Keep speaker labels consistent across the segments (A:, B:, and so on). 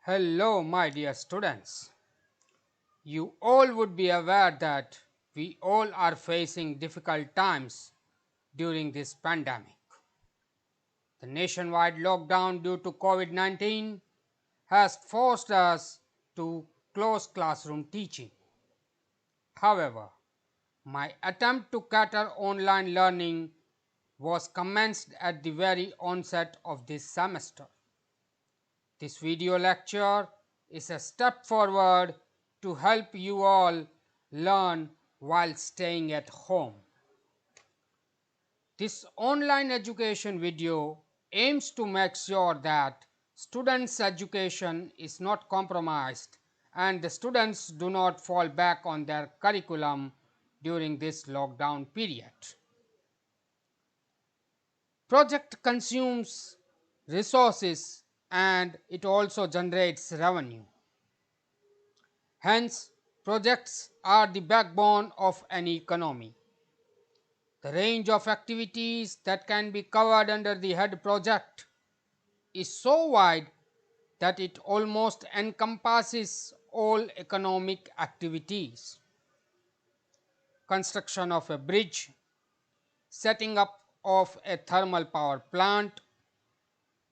A: Hello, my dear students. You all would be aware that we all are facing difficult times during this pandemic. The nationwide lockdown due to COVID 19 has forced us to close classroom teaching. However, my attempt to cater online learning was commenced at the very onset of this semester. This video lecture is a step forward to help you all learn while staying at home. This online education video aims to make sure that students' education is not compromised and the students do not fall back on their curriculum during this lockdown period. Project consumes resources and it also generates revenue. Hence, projects are the backbone of any economy. The range of activities that can be covered under the head project is so wide that it almost encompasses all economic activities. Construction of a bridge, setting up of a thermal power plant,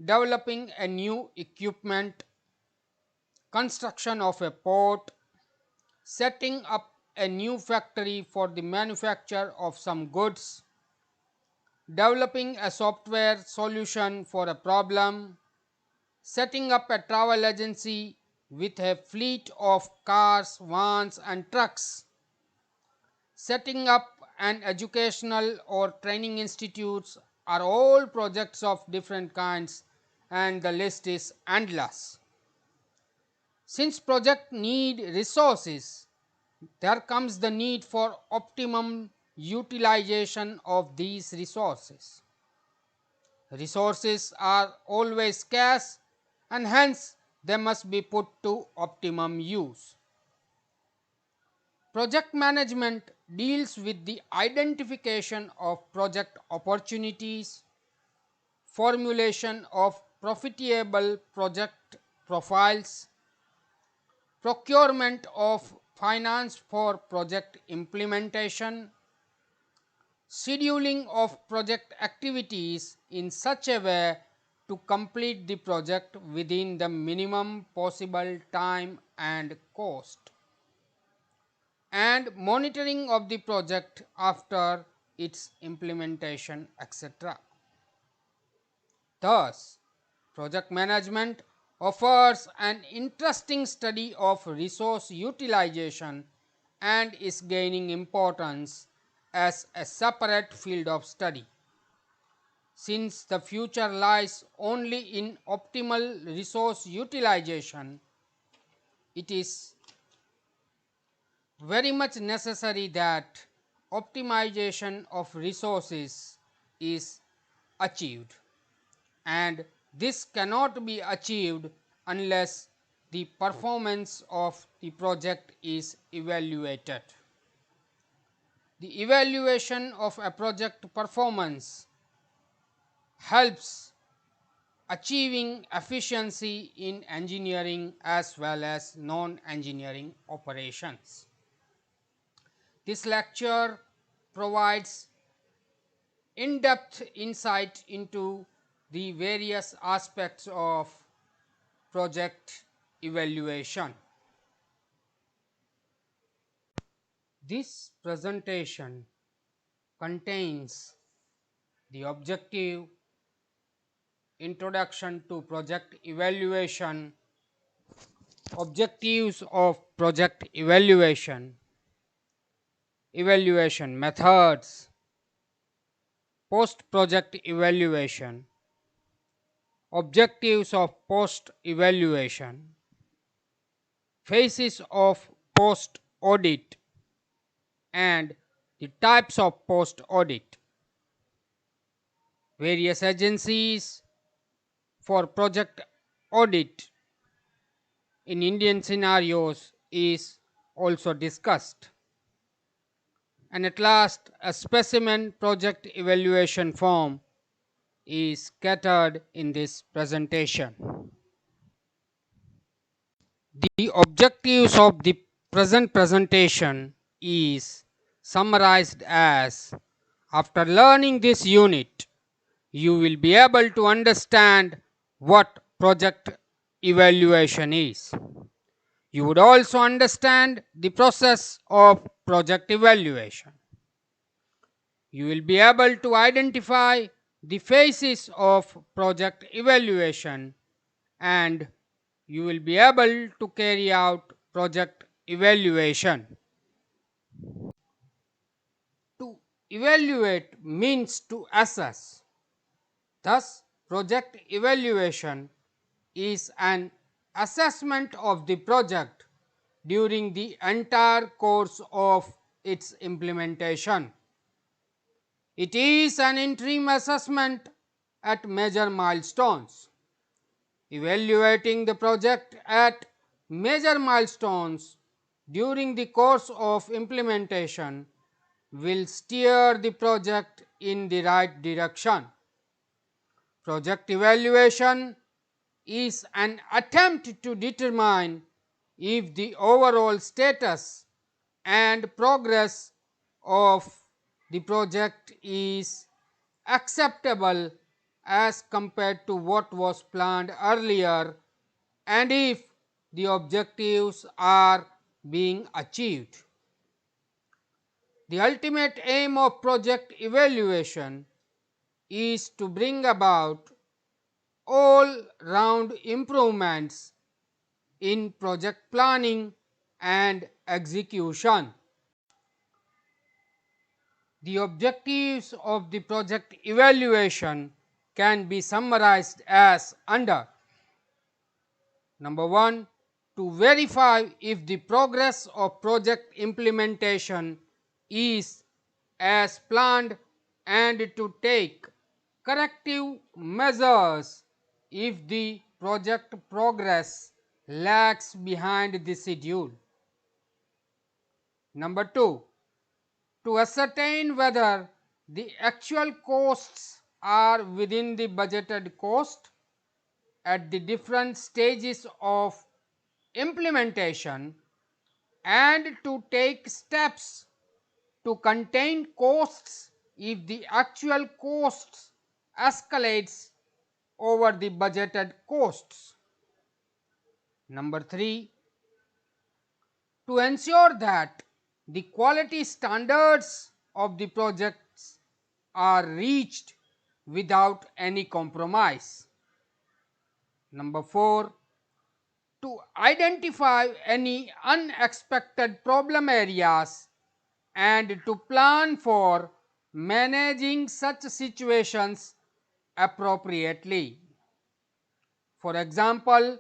A: developing a new equipment, construction of a port, setting up a new factory for the manufacture of some goods, developing a software solution for a problem, setting up a travel agency with a fleet of cars, vans and trucks, setting up an educational or training institutes are all projects of different kinds and the list is endless. Since project need resources, there comes the need for optimum utilization of these resources. Resources are always scarce and hence they must be put to optimum use. Project management deals with the identification of project opportunities, formulation of profitable project profiles, procurement of finance for project implementation, scheduling of project activities in such a way to complete the project within the minimum possible time and cost, and monitoring of the project after its implementation, etc. Thus, project management offers an interesting study of resource utilization and is gaining importance as a separate field of study. Since the future lies only in optimal resource utilization, it is very much necessary that optimization of resources is achieved, and this cannot be achieved unless the performance of the project is evaluated. The evaluation of a project performance helps achieving efficiency in engineering as well as non-engineering operations. This lecture provides in-depth insight into the various aspects of project evaluation. This presentation contains the objective, introduction to project evaluation, objectives of project evaluation, evaluation methods, post-project evaluation, objectives of post-evaluation, phases of post-audit, and the types of post-audit. Various agencies for project audit in Indian scenarios is also discussed. And at last, a specimen project evaluation form is catered in this presentation. The objectives of the present presentation is summarized as: after learning this unit, you will be able to understand what project evaluation is. You would also understand the process of project evaluation. You will be able to identify the phases of project evaluation, and you will be able to carry out project evaluation. To evaluate means to assess. Thus, project evaluation is an assessment of the project during the entire course of its implementation. It is an interim assessment at major milestones. Evaluating the project at major milestones during the course of implementation will steer the project in the right direction. Project evaluation is an attempt to determine if the overall status and progress of the project is acceptable as compared to what was planned earlier, and if the objectives are being achieved. The ultimate aim of project evaluation is to bring about all round improvements in project planning and execution. The objectives of the project evaluation can be summarized as under: number 1, to verify if the progress of project implementation is as planned and to take corrective measures if the project progress lags behind the schedule. Number 2, to ascertain whether the actual costs are within the budgeted cost at the different stages of implementation, and to take steps to contain costs if the actual costs escalates over the budgeted costs. Number 3, to ensure that the quality standards of the projects are reached without any compromise. Number 4, to identify any unexpected problem areas and to plan for managing such situations appropriately. For example,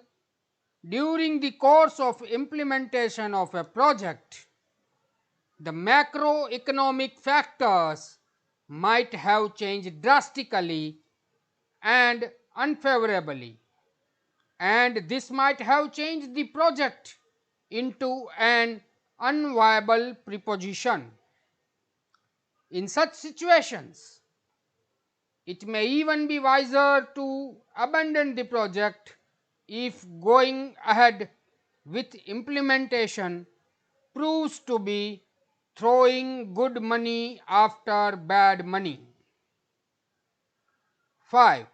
A: during the course of implementation of a project, the macroeconomic factors might have changed drastically and unfavorably, and this might have changed the project into an unviable proposition. In such situations, it may even be wiser to abandon the project if going ahead with implementation proves to be throwing good money after bad money. 5,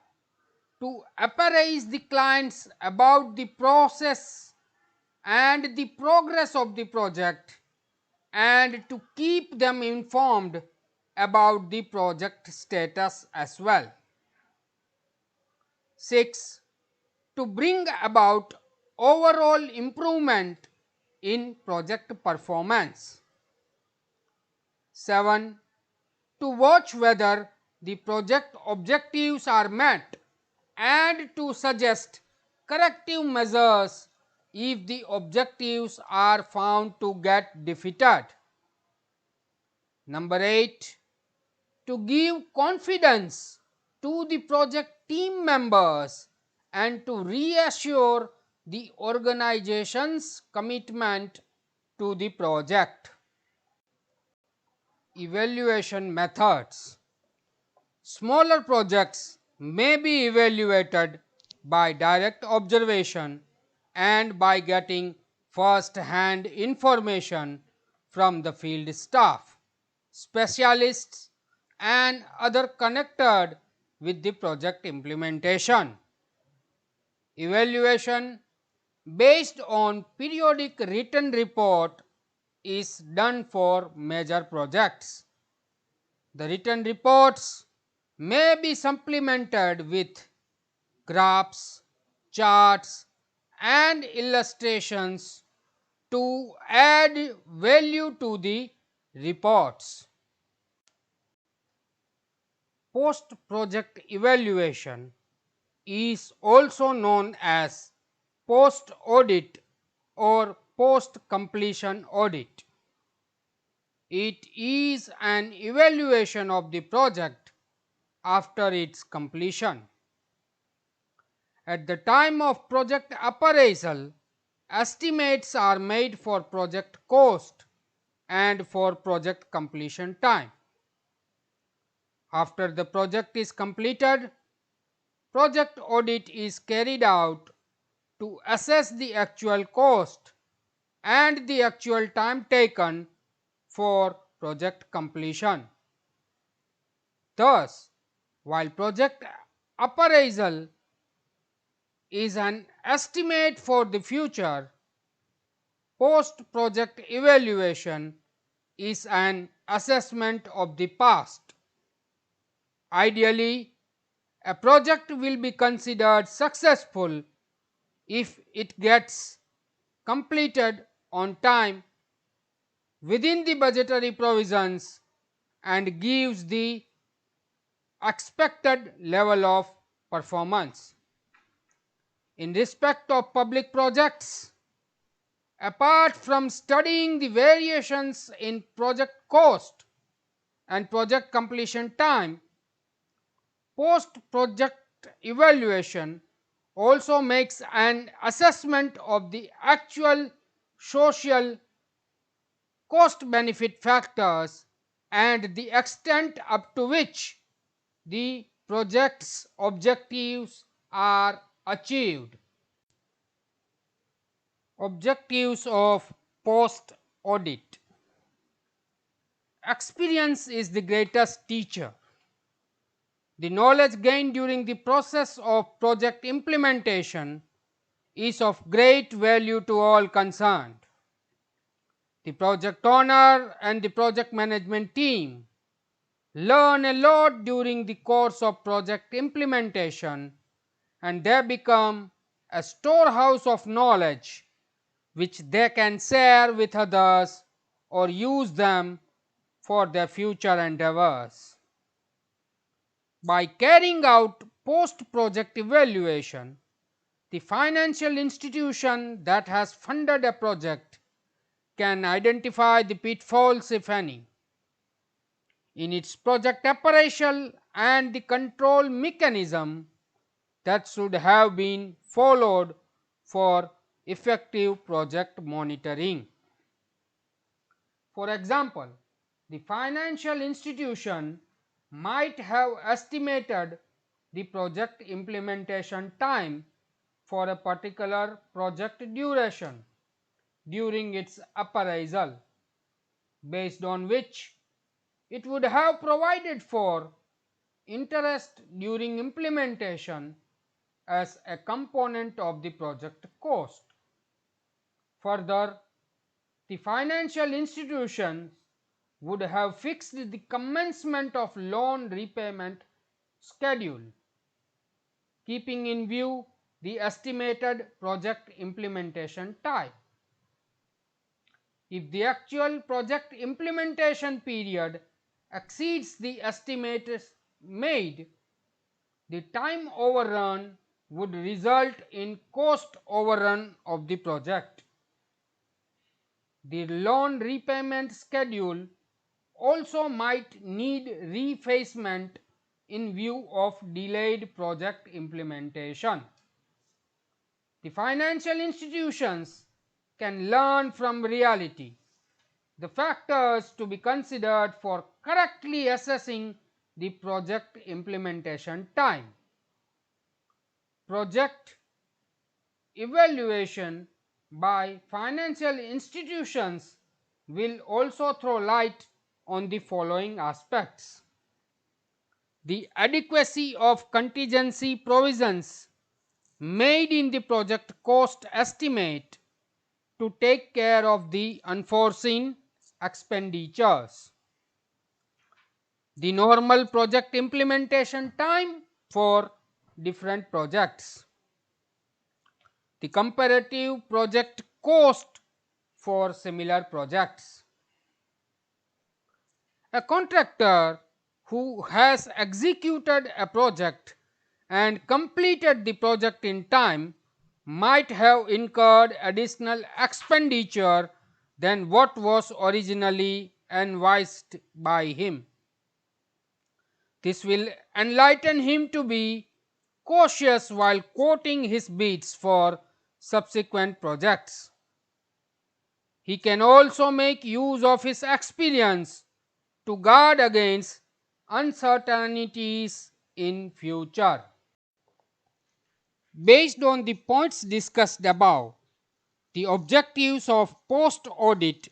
A: to apprise the clients about the process and the progress of the project and to keep them informed about the project status as well. 6, to bring about overall improvement in project performance. 7, to watch whether the project objectives are met and to suggest corrective measures if the objectives are found to get defeated. Number 8, to give confidence to the project team members and to reassure the organization's commitment to the project. Evaluation methods. Smaller projects may be evaluated by direct observation and by getting first hand information from the field staff, specialists, and other connected with the project implementation. Evaluation based on periodic written report is done for major projects. The written reports may be supplemented with graphs, charts, and illustrations to add value to the reports. Post project evaluation is also known as post audit or post completion audit. It is an evaluation of the project after its completion. At the time of project appraisal, estimates are made for project cost and for project completion time. After the project is completed, project audit is carried out to assess the actual cost and the actual time taken for project completion. Thus, while project appraisal is an estimate for the future, post project evaluation is an assessment of the past. Ideally, a project will be considered successful if it gets completed on time within the budgetary provisions and gives the expected level of performance. In respect of public projects, apart from studying the variations in project cost and project completion time, post project evaluation also makes an assessment of the actual social cost benefit factors and the extent up to which the project's objectives are achieved. Objectives of post audit. Experience is the greatest teacher. The knowledge gained during the process of project implementation is of great value to all concerned. The project owner and the project management team learn a lot during the course of project implementation, and they become a storehouse of knowledge which they can share with others or use them for their future endeavors. By carrying out post project evaluation, the financial institution that has funded a project can identify the pitfalls, if any, in its project appraisal and the control mechanism that should have been followed for effective project monitoring. For example, the financial institution might have estimated the project implementation time for a particular project duration during its appraisal, based on which it would have provided for interest during implementation as a component of the project cost. Further, the financial institutions would have fixed the commencement of loan repayment schedule, keeping in view the estimated project implementation time. If the actual project implementation period exceeds the estimates made, the time overrun would result in cost overrun of the project. The loan repayment schedule also might need refacement in view of delayed project implementation. The financial institutions can learn from reality the factors to be considered for correctly assessing the project implementation time. Project evaluation by financial institutions will also throw light on the following aspects: the adequacy of contingency provisions made in the project cost estimate to take care of the unforeseen expenditures, the normal project implementation time for different projects, the comparative project cost for similar projects. A contractor who has executed a project and completed the project in time might have incurred additional expenditure than what was originally advised by him. This will enlighten him to be cautious while quoting his bids for subsequent projects. He can also make use of his experience to guard against uncertainties in future. Based on the points discussed above, the objectives of post-audit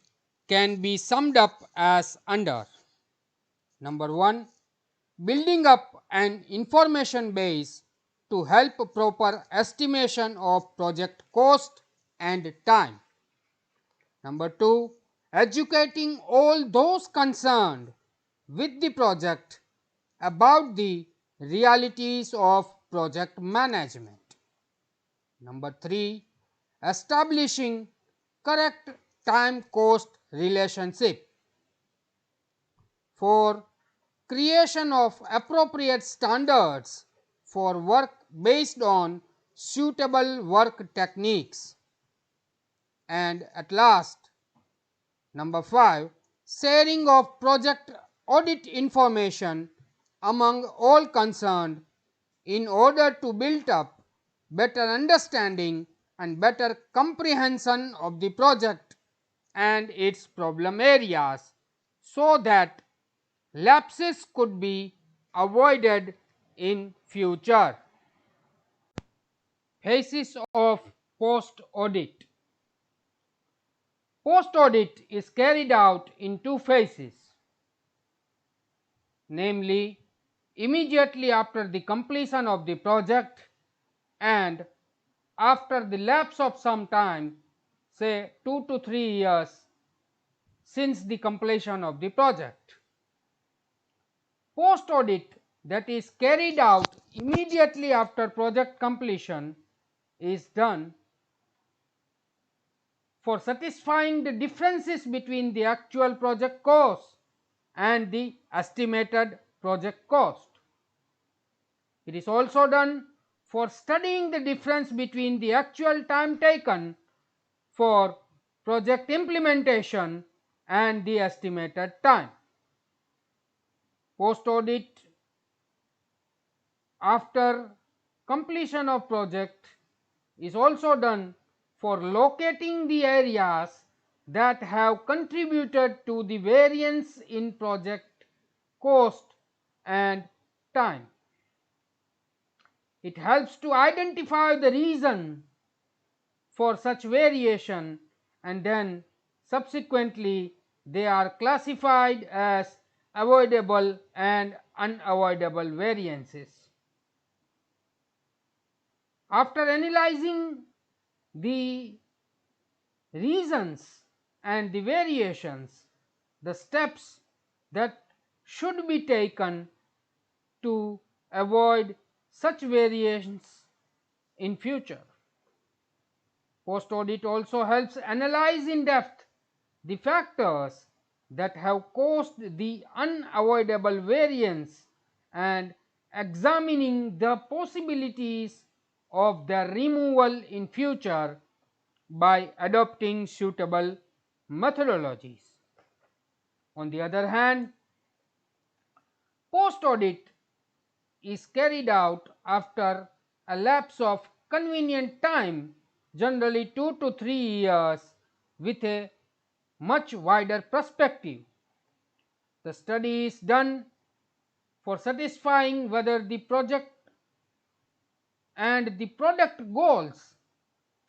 A: can be summed up as under: number 1, building up an information base to help proper estimation of project cost and time. Number 2, educating all those concerned with the project about the realities of project management. Number 3, establishing correct time cost relationship. 4, creation of appropriate standards for work based on suitable work techniques. And at last, number 5, sharing of project audit information among all concerned in order to build up better understanding and better comprehension of the project and its problem areas, so that lapses could be avoided in future. Phases of post-audit. Post-audit is carried out in two phases, namely immediately after the completion of the project and after the lapse of some time, say 2 to 3 years since the completion of the project. Post-audit, that is carried out immediately after project completion, is done for satisfying the differences between the actual project cost and the estimated project cost. It is also done for studying the difference between the actual time taken for project implementation and the estimated time. Post-audit after completion of project is also done for locating the areas that have contributed to the variance in project cost and time. It helps to identify the reason for such variation, and then subsequently they are classified as avoidable and unavoidable variances. After analyzing the reasons and the variations, the steps that should be taken to avoid such variations in future. Post-audit also helps analyze in depth the factors that have caused the unavoidable variance and examining the possibilities of their removal in future by adopting suitable methodologies. On the other hand, post-audit is carried out after a lapse of convenient time, generally 2 to 3 years, with a much wider perspective. The study is done for satisfying whether the project and the product goals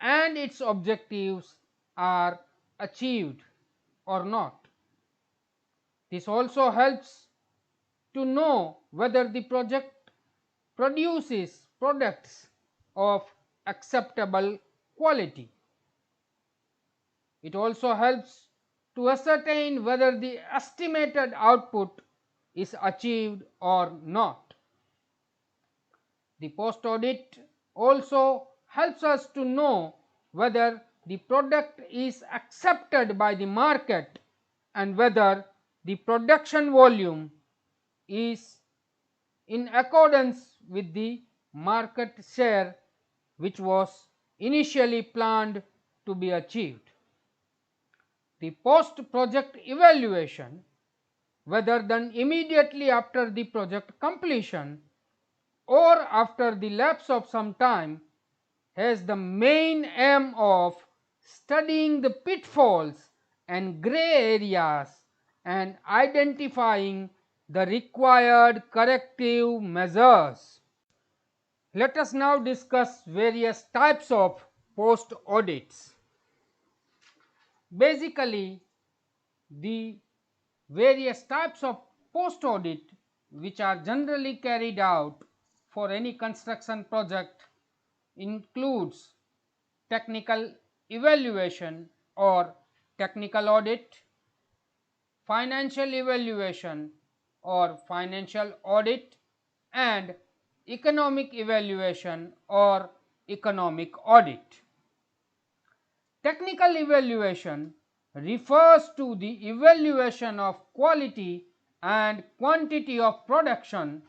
A: and its objectives are achieved or not. This also helps to know whether the project produces products of acceptable quality. It also helps to ascertain whether the estimated output is achieved or not. The post audit also helps us to know whether the product is accepted by the market and whether the production volume is in accordance with the market share which was initially planned to be achieved. The post project evaluation, whether done immediately after the project completion or after the lapse of some time, has the main aim of studying the pitfalls and grey areas and identifying the required corrective measures. Let us now discuss various types of post audits. Basically, the various types of post audit which are generally carried out for any construction project includes technical evaluation or technical audit, financial evaluation or financial audit, and economic evaluation or economic audit. Technical evaluation refers to the evaluation of quality and quantity of production,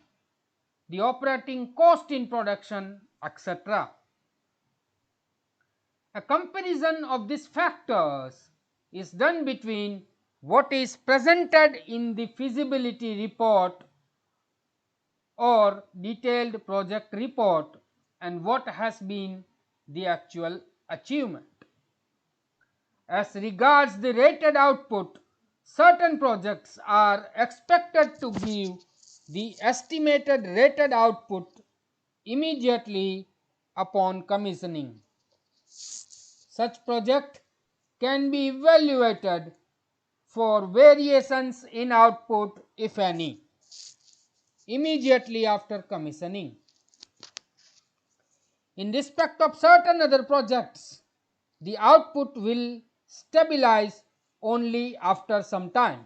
A: the operating cost in production, etc. A comparison of these factors is done between what is presented in the feasibility report or detailed project report and what has been the actual achievement. As regards the rated output, certain projects are expected to give the estimated rated output immediately upon commissioning. Such project can be evaluated for variations in output, if any, immediately after commissioning. In respect of certain other projects, the output will stabilize only after some time.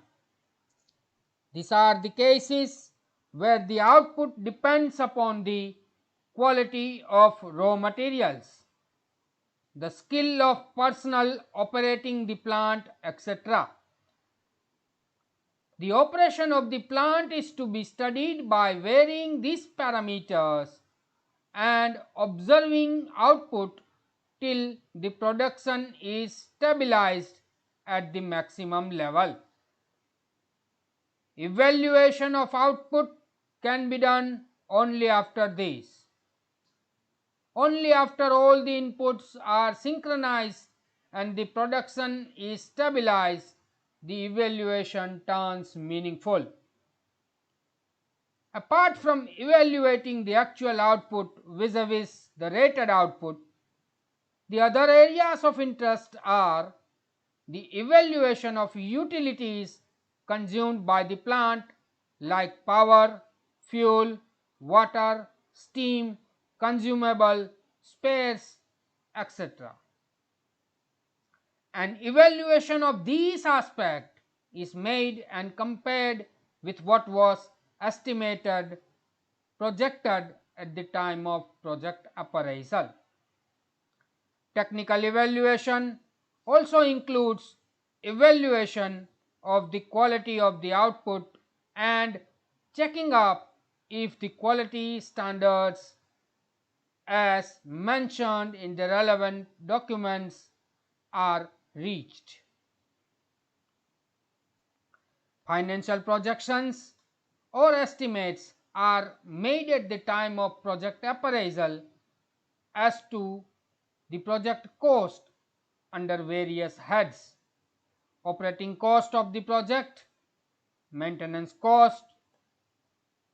A: These are the cases where the output depends upon the quality of raw materials, the skill of personnel operating the plant, etc. The operation of the plant is to be studied by varying these parameters and observing output till the production is stabilized at the maximum level. Evaluation of output can be done only after this. Only after all the inputs are synchronized and the production is stabilized, the evaluation turns meaningful. Apart from evaluating the actual output vis-a-vis the rated output, the other areas of interest are the evaluation of utilities consumed by the plant like power, fuel, water, steam, consumable, spares, etc. An evaluation of these aspects is made and compared with what was estimated, projected at the time of project appraisal. Technical evaluation also includes evaluation of the quality of the output and checking up if the quality standards as mentioned in the relevant documents are reached. Financial projections or estimates are made at the time of project appraisal as to the project cost under various heads: operating cost of the project, maintenance cost,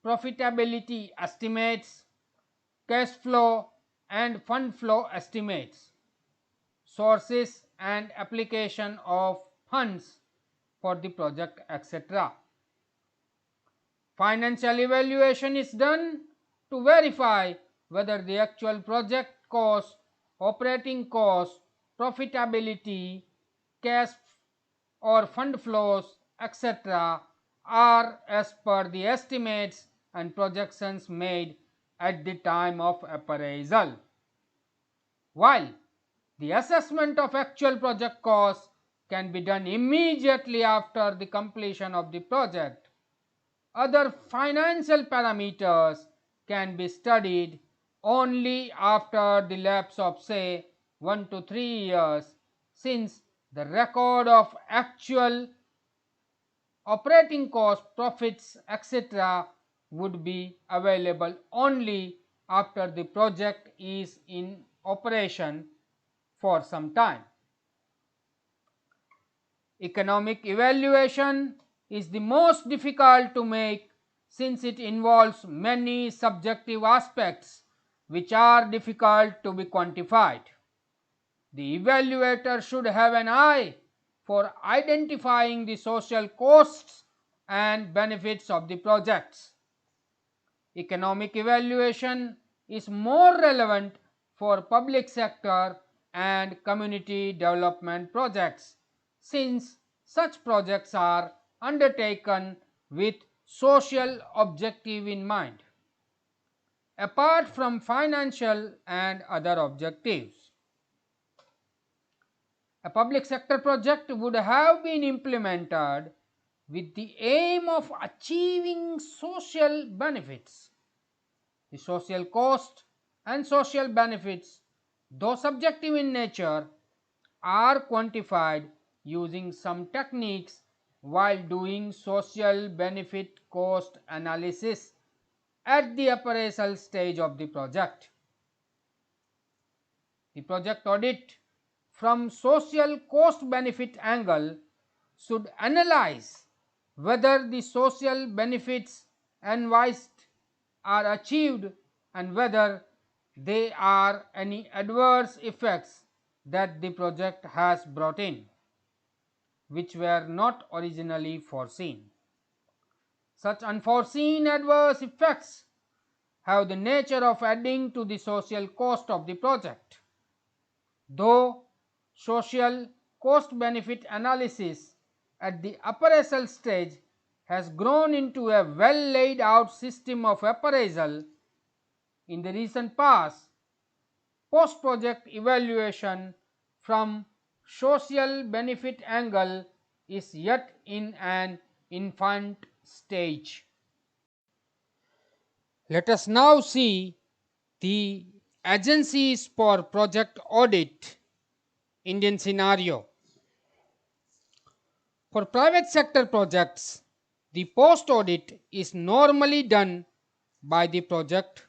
A: profitability estimates, cash flow and fund flow estimates. sources and application of funds for the project, etc. Financial evaluation is done to verify whether the actual project cost, operating cost, profitability, cash or fund flows, etc. are as per the estimates and projections made at the time of appraisal. While the assessment of actual project costs can be done immediately after the completion of the project, other financial parameters can be studied only after the lapse of say 1 to 3 years, since the record of actual operating cost, profits, etc. would be available only after the project is in operation for some time. Economic evaluation is the most difficult to make, since it involves many subjective aspects which are difficult to be quantified. The evaluator should have an eye for identifying the social costs and benefits of the projects. Economic evaluation is more relevant for public sector and community development projects, since such projects are undertaken with social objective in mind, apart from financial and other objectives. A public sector project would have been implemented with the aim of achieving social benefits. The social cost and social benefits, though subjective in nature, are quantified using some techniques while doing social benefit cost analysis at the appraisal stage of the project. The project audit from social cost benefit angle should analyze whether the social benefits envisaged are achieved and whether there are any adverse effects that the project has brought in, which were not originally foreseen. Such unforeseen adverse effects have the nature of adding to the social cost of the project. Though social cost benefit analysis at the appraisal stage has grown into a well laid out system of appraisal, in the recent past, post project evaluation from social benefit angle is yet in an infant stage. Let us now see the agencies for project audit Indian scenario. For private sector projects, the post audit is normally done by the project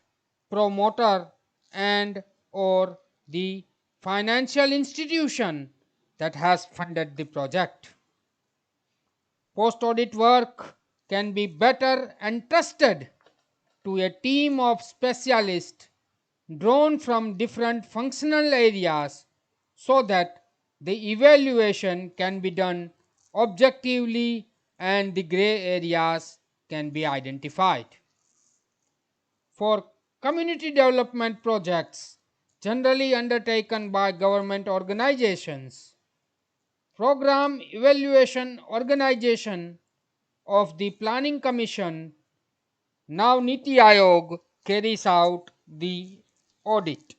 A: promoter and or the financial institution that has funded the project. Post audit work can be better entrusted to a team of specialists drawn from different functional areas, so that the evaluation can be done objectively and the gray areas can be identified. For community development projects generally undertaken by government organizations, program evaluation organization of the Planning Commission, now Niti Aayog, carries out the audit.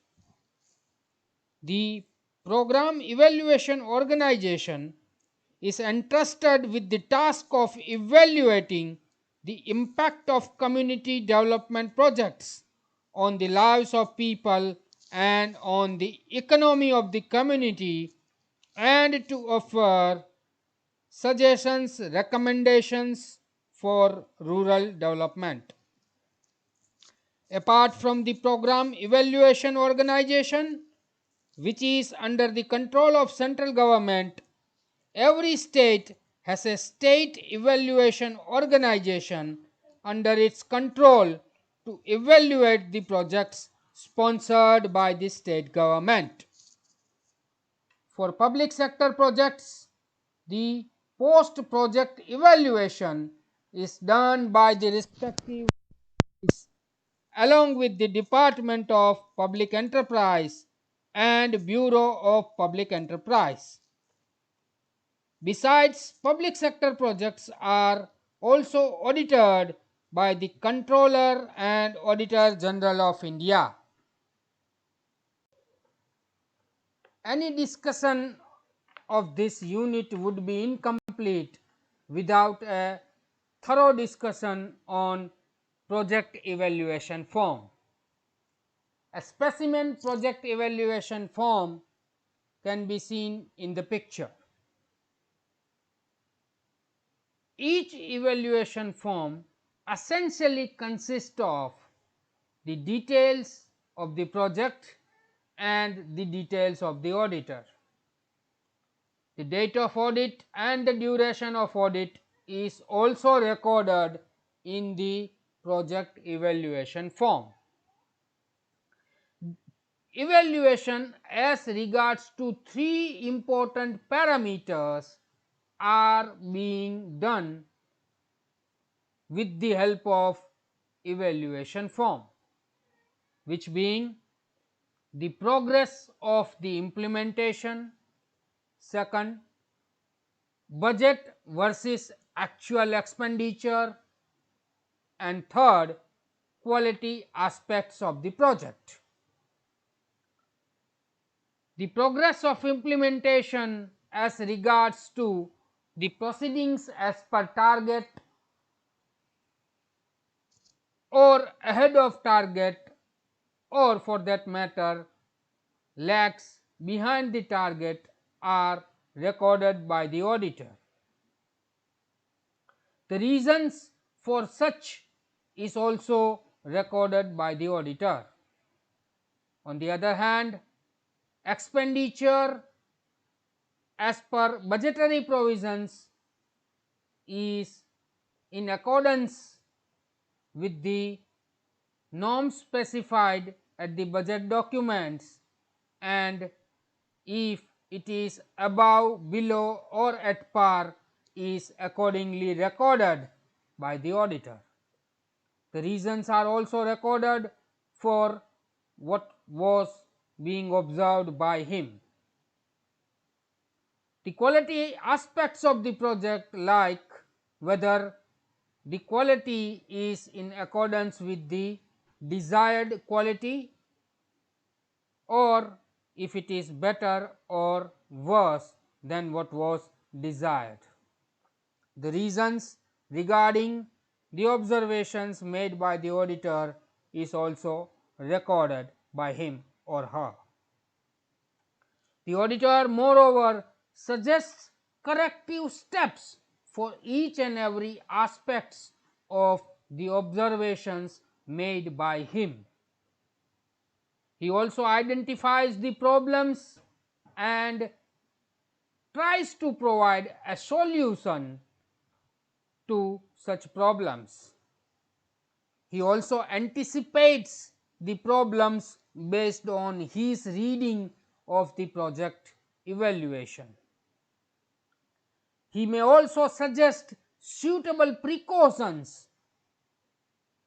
A: The program evaluation organization is entrusted with the task of evaluating the impact of community development projects on the lives of people and on the economy of the community, and to offer suggestions, recommendations for rural development. Apart from the program evaluation organization, which is under the control of central government, every state has a state evaluation organization under its control to evaluate the projects sponsored by the state government. For public sector projects, the post-project evaluation is done by the respective along with the Department of Public Enterprise and Bureau of Public Enterprise. Besides, public sector projects are also audited by the Controller and Auditor General of India. Any discussion of this unit would be incomplete without a thorough discussion on project evaluation form. A specimen project evaluation form can be seen in the picture. Each evaluation form essentially consists of the details of the project and the details of the auditor. The date of audit and the duration of audit is also recorded in the project evaluation form. Evaluation as regards to three important parameters are being done with the help of evaluation form, which being the progress of the implementation, second, budget versus actual expenditure, and third, quality aspects of the project. The progress of implementation as regards to the proceedings as per target or ahead of target, or for that matter lags behind the target, are recorded by the auditor. The reasons for such is also recorded by the auditor. On the other hand, expenditure as per budgetary provisions is in accordance with the norms specified at the budget documents, and if it is above, below or at par is accordingly recorded by the auditor. The reasons are also recorded for what was being observed by him. The quality aspects of the project, like whether the quality is in accordance with the desired quality or if it is better or worse than what was desired. The reasons regarding the observations made by the auditor is also recorded by him or her. The auditor moreover suggests corrective steps for each and every aspects of the observations made by him. He also identifies the problems and tries to provide a solution to such problems. He also anticipates the problems based on his reading of the project evaluation. He may also suggest suitable precautions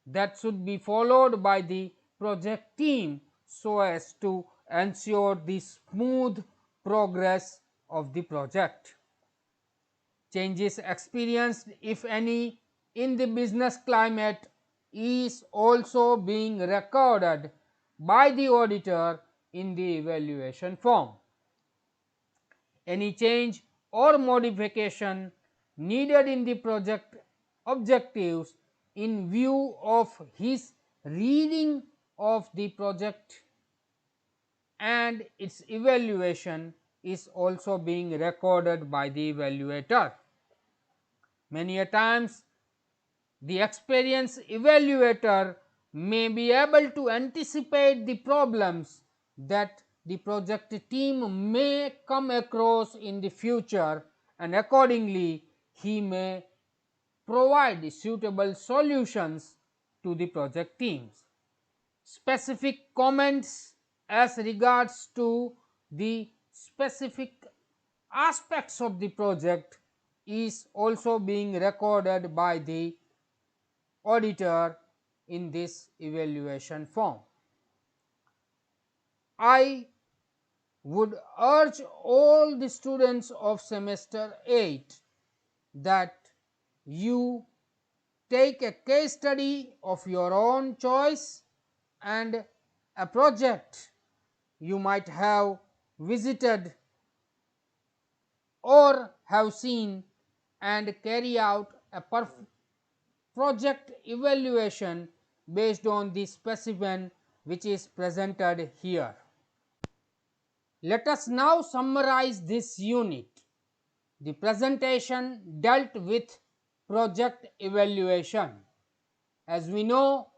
A: that should be followed by the project team so as to ensure the smooth progress of the project. Changes experienced, if any, in the business climate is also being recorded by the auditor in the evaluation form. Any change or modification needed in the project objectives in view of his reading of the project and its evaluation is also being recorded by the evaluator. Many a times the experienced evaluator may be able to anticipate the problems that the project team may come across in the future, and accordingly he may provide suitable solutions to the project teams. Specific comments as regards to the specific aspects of the project is also being recorded by the auditor in this evaluation form. I would urge all the students of semester 8 that you take a case study of your own choice and a project you might have visited or have seen and carry out a project evaluation based on the specimen which is presented here. Let us now summarize this unit. The presentation dealt with project evaluation. As we know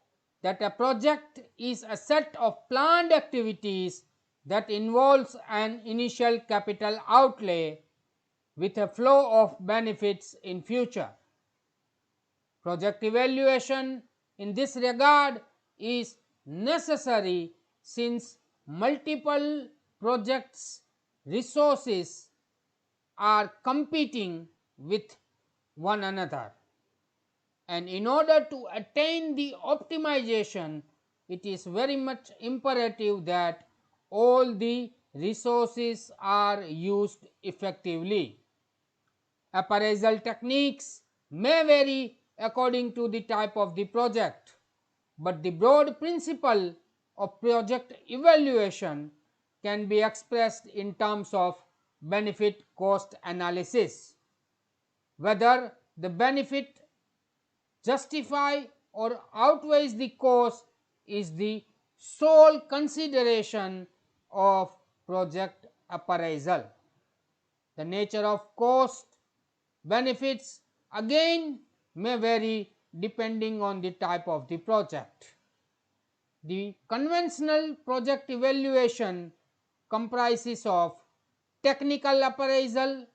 A: that a project is a set of planned activities that involves an initial capital outlay with a flow of benefits in future. Project evaluation in this regard is necessary since multiple projects resources are competing with one another, and in order to attain the optimization it is very much imperative that all the resources are used effectively. Appraisal techniques may vary according to the type of the project, but the broad principle of project evaluation can be expressed in terms of benefit cost analysis. Whether the benefit justify or outweighs the cost is the sole consideration of project appraisal. The nature of cost benefits again may vary depending on the type of the project. The conventional project evaluation comprises of technical appraisal,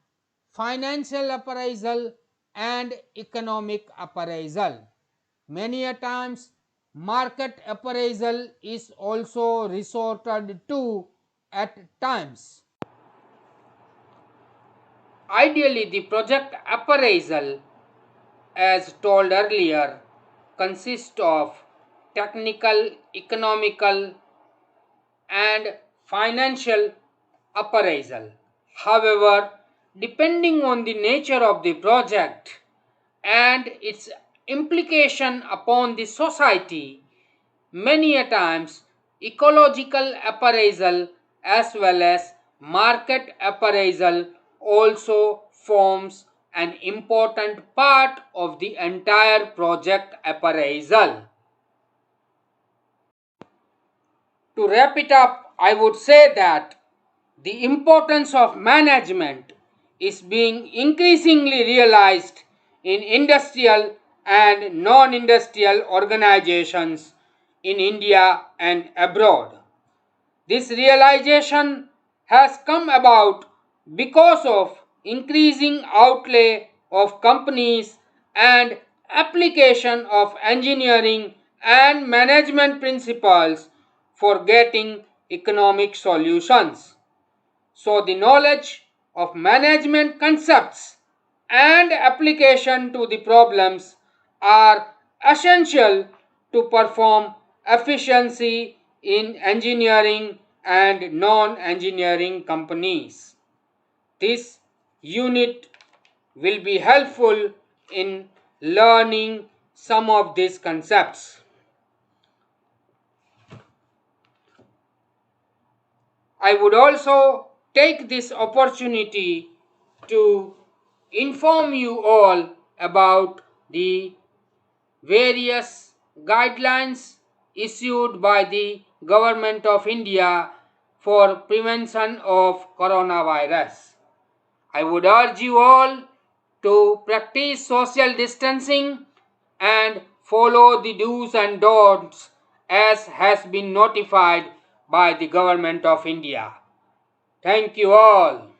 A: financial appraisal and economic appraisal. Many a times market appraisal is also resorted to at times. Ideally, the project appraisal, as told earlier, consists of technical, economical and financial appraisal. However, depending on the nature of the project and its implication upon the society, many a times ecological appraisal as well as market appraisal also forms an important part of the entire project appraisal. To wrap it up, I would say that the importance of management is being increasingly realized in industrial and non-industrial organizations in India and abroad. This realization has come about because of increasing outlay of companies and application of engineering and management principles for getting economic solutions. So the knowledge of management concepts and application to the problems are essential to perform efficiency in engineering and non-engineering companies. This unit will be helpful in learning some of these concepts. I would also take this opportunity to inform you all about the various guidelines issued by the Government of India for prevention of coronavirus. I would urge you all to practice social distancing and follow the do's and don'ts as has been notified by the Government of India. Thank you all.